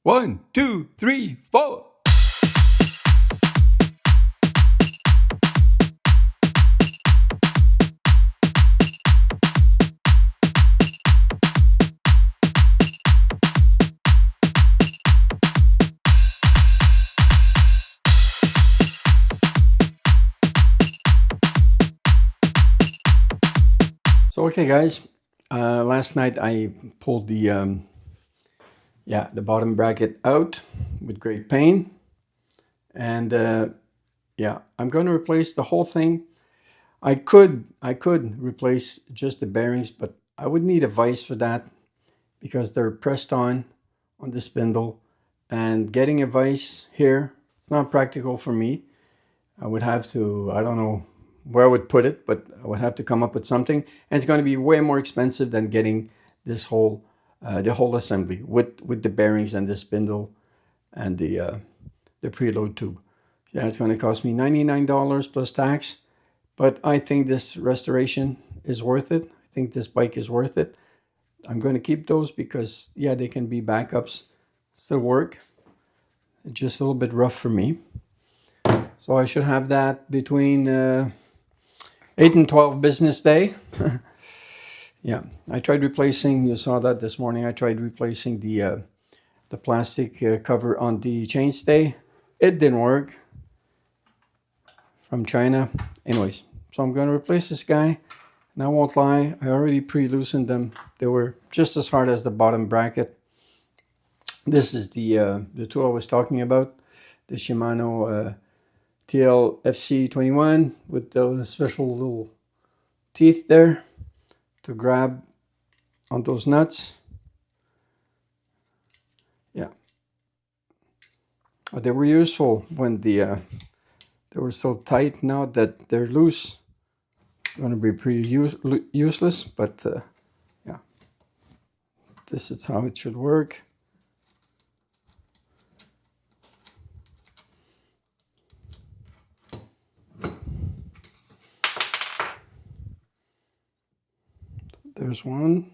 1, 2, 3, 4. So okay, guys. Last night I pulled the bottom bracket out with great pain, and I'm going to replace the whole thing. I could replace just the bearings, but I would need a vise for that because they're pressed on the spindle, and getting a vise here, it's not practical for me. I would have to, I don't know where I would put it, but I would have to come up with something. And it's going to be way more expensive than getting this the whole assembly with the bearings and the spindle and the preload tube. Yeah, it's going to cost me $99 plus tax, but I think this restoration is worth it. I think this bike is worth it. I'm going to keep those because, yeah, they can be backups, still work. It's just a little bit rough for me. So I should have that between 8 and 12 business day. Yeah, I tried replacing, you saw that this morning, I tried replacing the plastic cover on the chainstay. It didn't work from China. Anyways, so I'm going to replace this guy. And I won't lie, I already pre-loosened them. They were just as hard as the bottom bracket. This is the tool I was talking about, the Shimano TLFC21 with those special little teeth there to grab on those nuts. Yeah, they were useful when they were so tight. Now that they're loose, going to be pretty useless, but yeah, this is how it should work. There's one.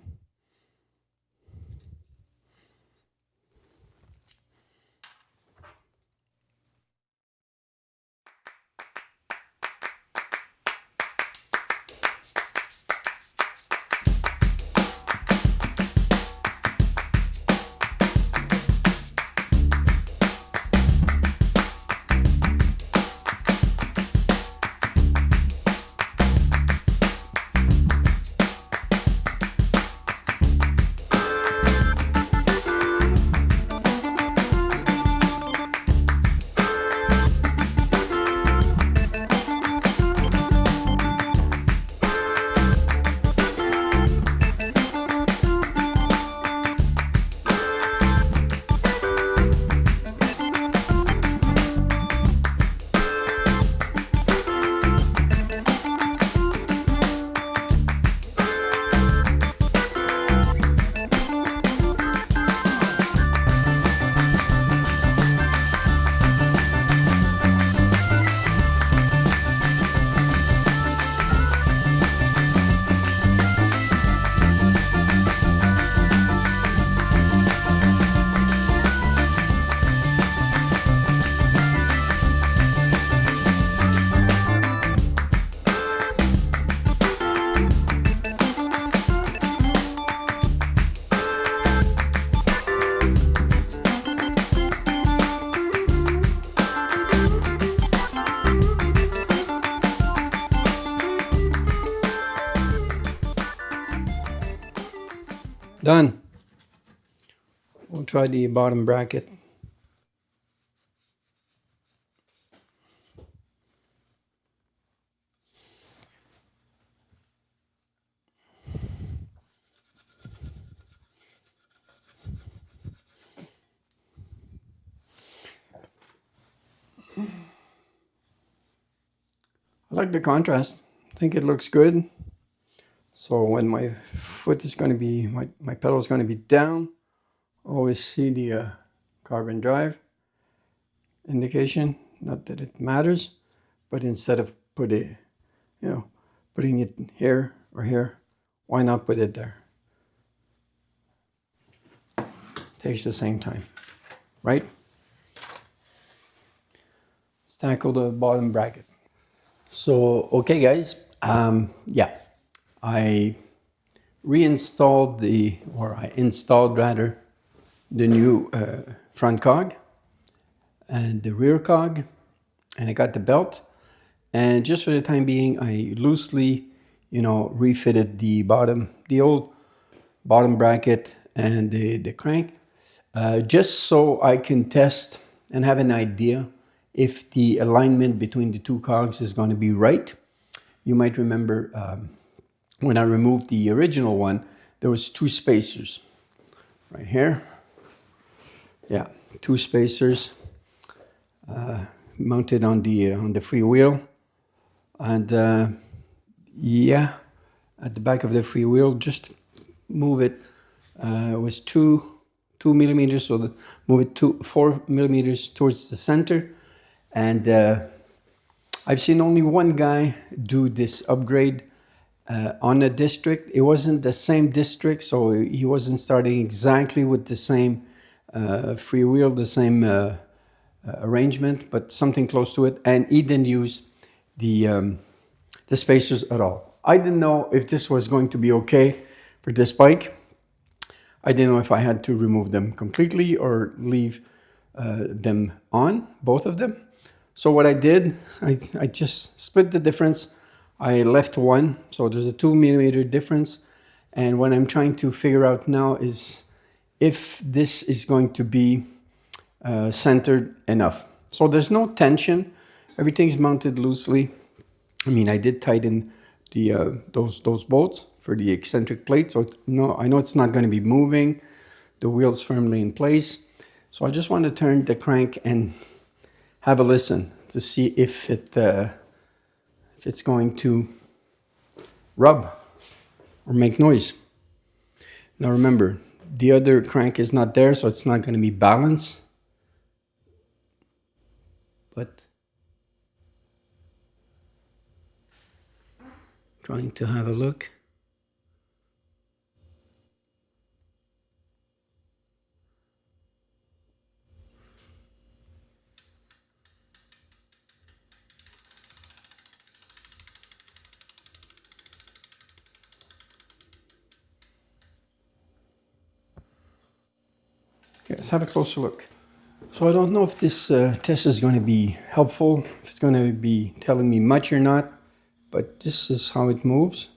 Done. We'll try the bottom bracket. I like the contrast. I think it looks good. So when my foot is going to be, my pedal is going to be down, always see the carbon drive indication. Not that it matters, but instead of putting it here or here, why not put it there? Takes the same time. right? Let's tackle the bottom bracket. So, okay guys, yeah, I I installed rather, the new front cog and the rear cog, and I got the belt. And just for the time being, I loosely, refitted the old bottom bracket and the crank, just so I can test and have an idea if the alignment between the two cogs is going to be right. You might remember when I removed the original one, there was two spacers right here. Yeah, two spacers mounted on the free wheel, and yeah, at the back of the free wheel, just move it. It was 2 millimeters, so move it 4 millimeters towards the center. And I've seen only one guy do this upgrade on a district. It wasn't the same district, so he wasn't starting exactly with the same free wheel, the same arrangement, but something close to it. And he didn't use the spacers at all. I didn't know if this was going to be okay for this bike. I didn't know if I had to remove them completely or leave them on, both of them. So what I did, I just split the difference. I left one, so there's a 2 millimeter difference. And what I'm trying to figure out now is if this is going to be centered enough. So there's no tension. Everything's mounted loosely. I mean, I did tighten the those bolts for the eccentric plate, so I know it's not going to be moving. The wheel's firmly in place. So I just want to turn the crank and have a listen to see if it's going to rub or make noise. Now remember, the other crank is not there, so it's not going to be balanced. But trying to have a look. Okay, let's have a closer look. So I don't know if this test is going to be helpful, if it's going to be telling me much or not, but this is how it moves.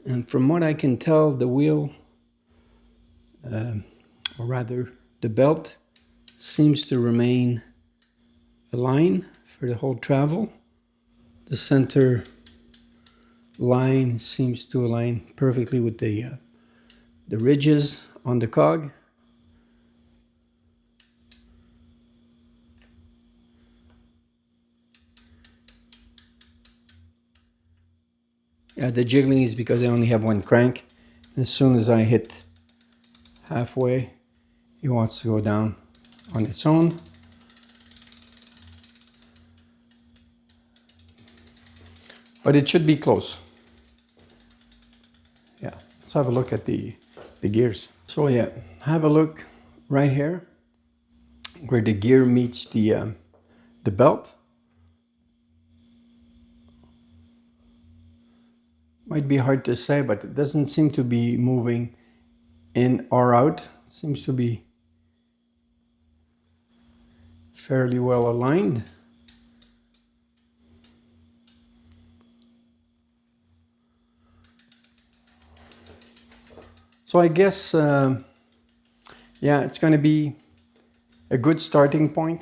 And from what I can tell, the wheel, or rather the belt, seems to remain aligned for the whole travel. The center line seems to align perfectly with the ridges on the cog. Yeah, the jiggling is because I only have one crank. As soon as I hit halfway, it wants to go down on its own. But it should be close. Yeah, let's have a look at the gears. So yeah, have a look right here where the gear meets the belt. Might be hard to say, but it doesn't seem to be moving in or out. It seems to be fairly well aligned. So I guess, yeah, it's going to be a good starting point,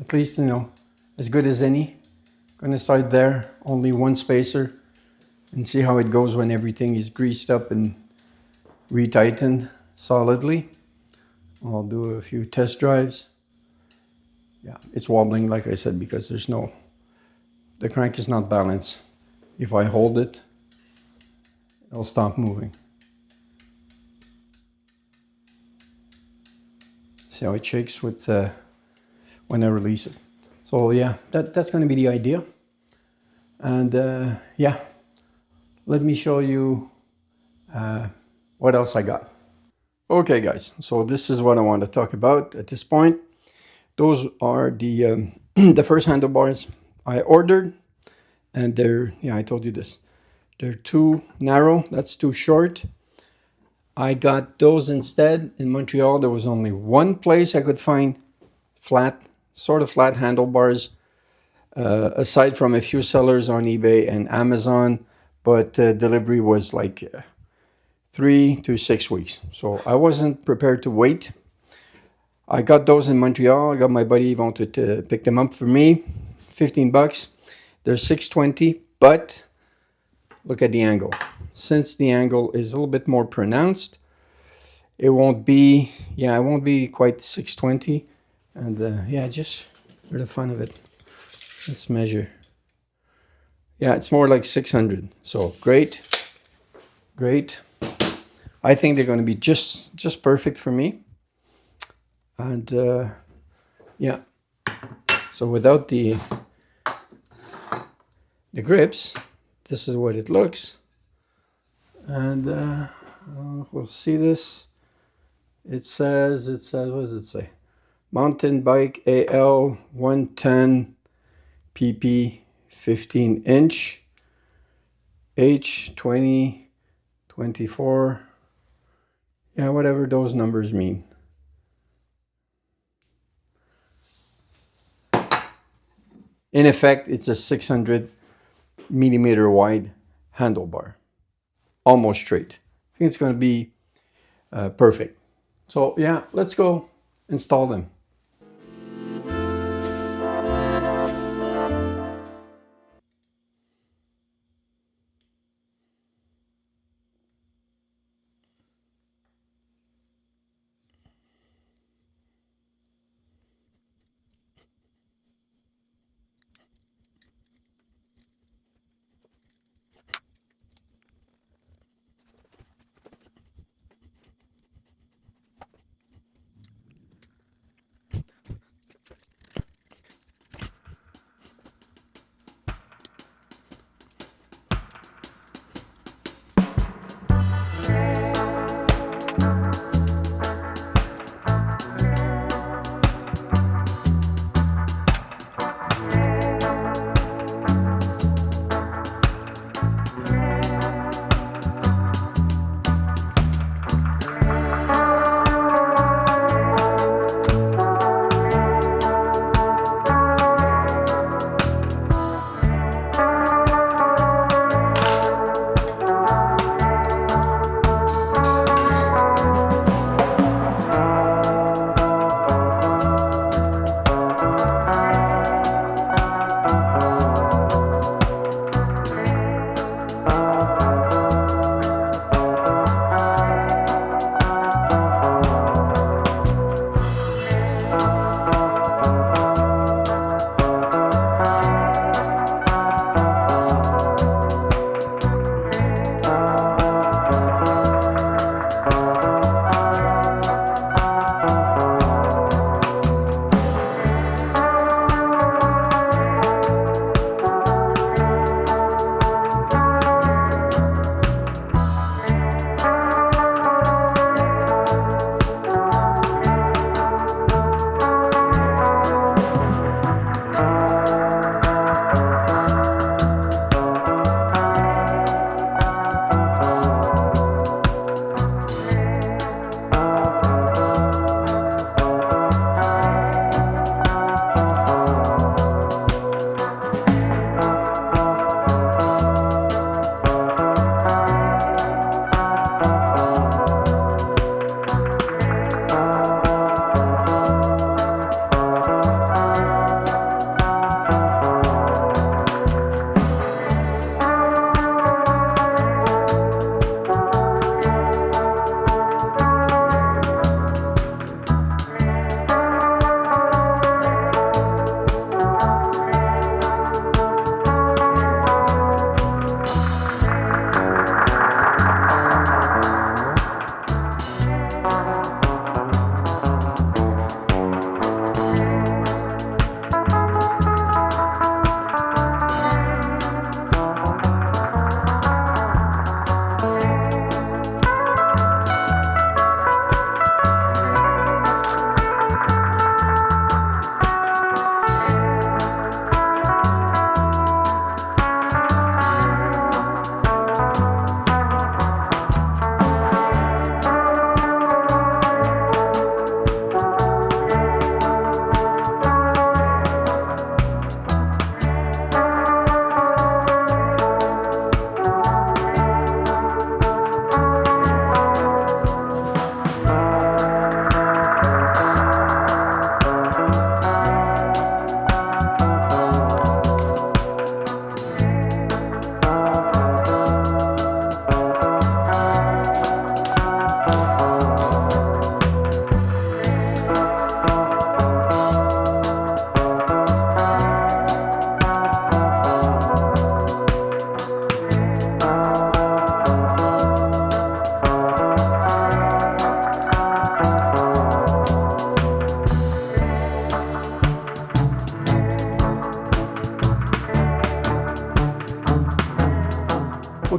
at least, as good as any. Going to start there, only one spacer, and see how it goes when everything is greased up and retightened solidly. I'll do a few test drives. Yeah, it's wobbling, like I said, because the crank is not balanced. If I hold it, it'll stop moving. See how it shakes with when I release it. So yeah, that's going to be the idea. And yeah, let me show you what else I got. Okay, guys, so this is what I want to talk about at this point. Those are the the first handlebars I ordered, and they're, yeah, I told you this. They're too narrow. That's too short. I got those instead in Montreal. There was only one place I could find flat, sort of flat handlebars, aside from a few sellers on eBay and Amazon, but delivery was like 3 to 6 weeks. So I wasn't prepared to wait. I got those in Montreal. I got my buddy Yvon to pick them up for me. 15 bucks. They're 620, but look at the angle. Since the angle is a little bit more pronounced, it won't be, yeah, it won't be quite 620. And yeah, just for the fun of it, let's measure. Yeah, it's more like 600. So great, great. I think they're going to be just perfect for me. And yeah, so without the grips, this is what it looks. And we'll see this. It says, what does it say? Mountain bike AL 110 PP 15 inch H 20 24. Yeah, whatever those numbers mean. In effect, it's a 600 millimeter wide handlebar, almost straight. I think it's going to be perfect. So yeah, let's go install them.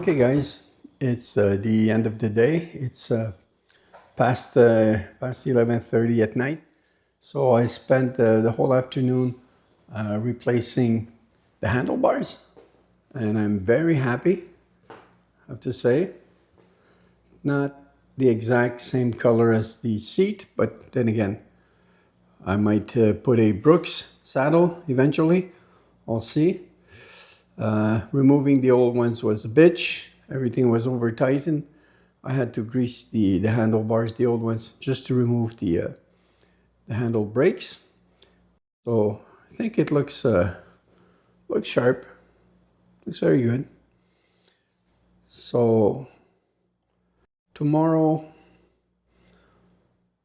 Okay, guys, it's the end of the day. It's past 11:30 at night. So I spent the whole afternoon replacing the handlebars, and I'm very happy, I have to say. Not the exact same color as the seat, but then again, I might put a Brooks saddle eventually. I'll see. Removing the old ones was a bitch. Everything was over tightened. I had to grease the handlebars, the old ones, just to remove the handle brakes. So I think it looks sharp. Looks very good. So tomorrow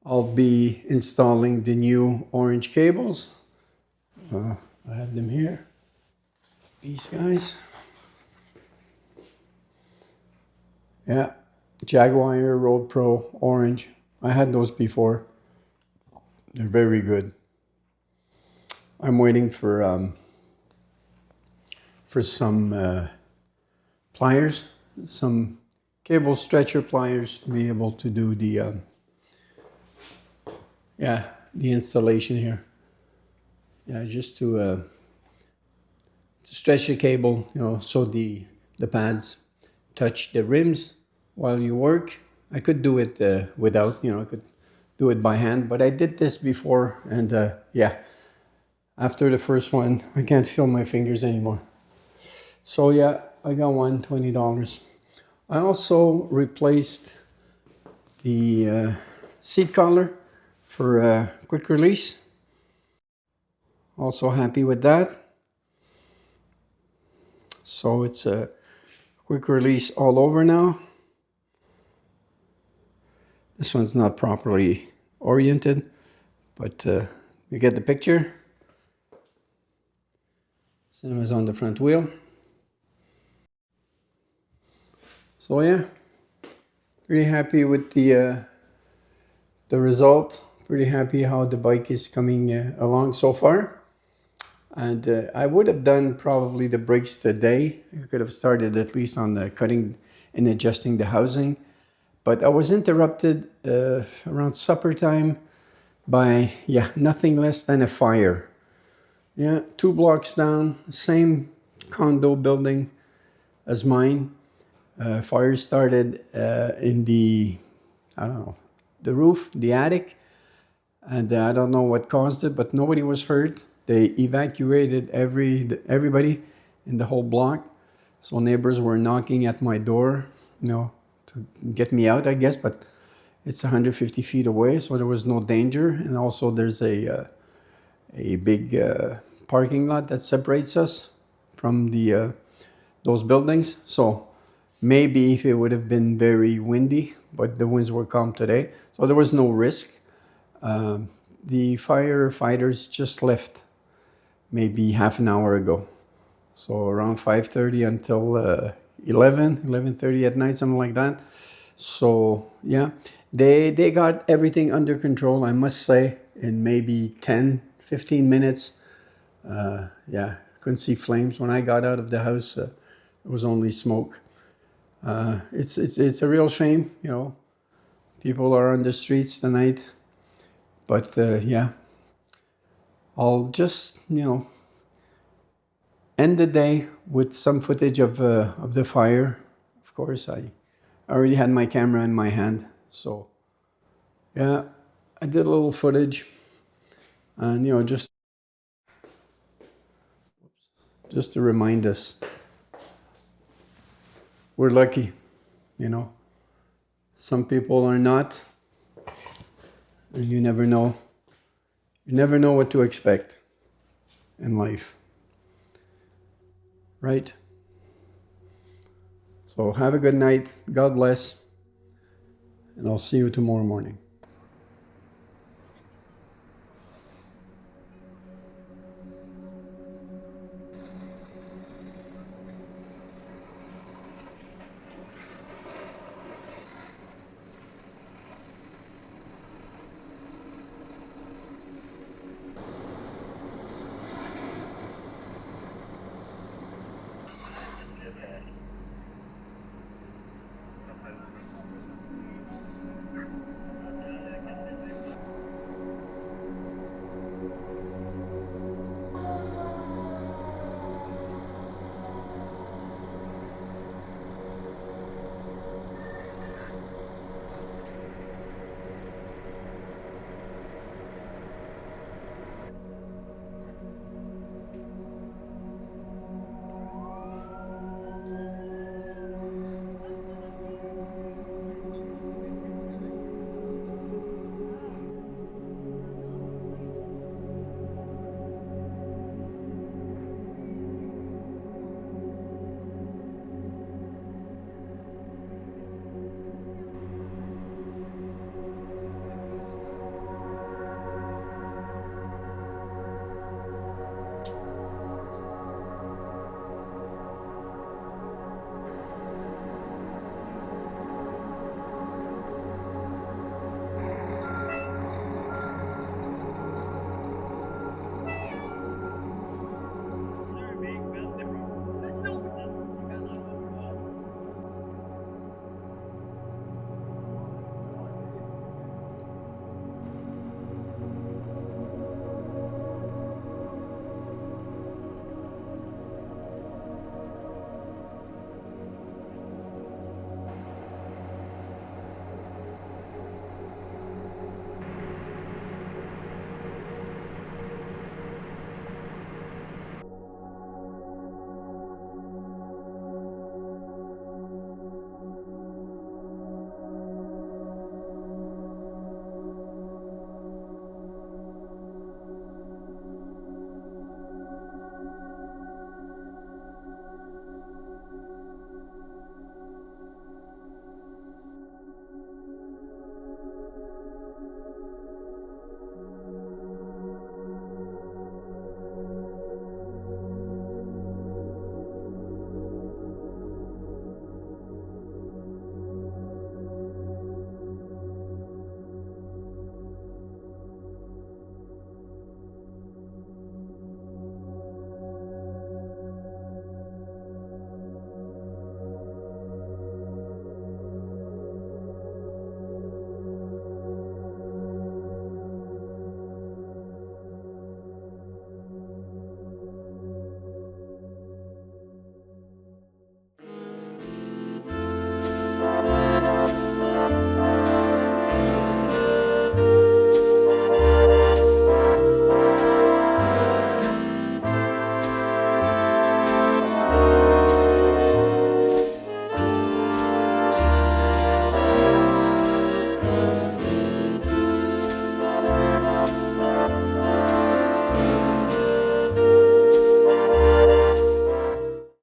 I'll be installing the new orange cables. I have them here. These guys. Yeah, Jaguar Road Pro orange. I had those before. They're very good. I'm waiting for some pliers, some cable stretcher pliers to be able to do the the installation here. Yeah, just to stretch the cable, so the pads touch the rims while you work. I could do it without, I could do it by hand, but I did this before, and yeah, after the first one, I can't feel my fingers anymore. So yeah, I got one, $20. I also replaced the seat collar for quick release. Also happy with that. So it's a quick release all over now. This one's not properly oriented, but you get the picture. Same as on the front wheel. So yeah, pretty happy with the result. Pretty happy how the bike is coming along so far. And I would have done probably the brakes today. I could have started at least on the cutting and adjusting the housing. But I was interrupted around supper time by, nothing less than a fire. Yeah, 2 blocks down, same condo building as mine. Fire started in the, I don't know, the roof, the attic. And I don't know what caused it, but nobody was hurt. They evacuated everybody in the whole block. So neighbors were knocking at my door, to get me out, I guess, but it's 150 feet away, so there was no danger. And also there's a big parking lot that separates us from the those buildings. So maybe if it would have been very windy, but the winds were calm today, so there was no risk. The firefighters just left maybe half an hour ago. So around 5:30 until 11:30 at night, something like that. So yeah, they got everything under control, I must say, in maybe 10-15 minutes. Yeah, couldn't see flames. When I got out of the house, it was only smoke. It's a real shame, people are on the streets tonight. But yeah, I'll just, end the day with some footage of the fire. Of course, I already had my camera in my hand. So yeah, I did a little footage. And, just to remind us, we're lucky, Some people are not. And you never know. You never know what to expect in life. Right? So have a good night. God bless. And I'll see you tomorrow morning.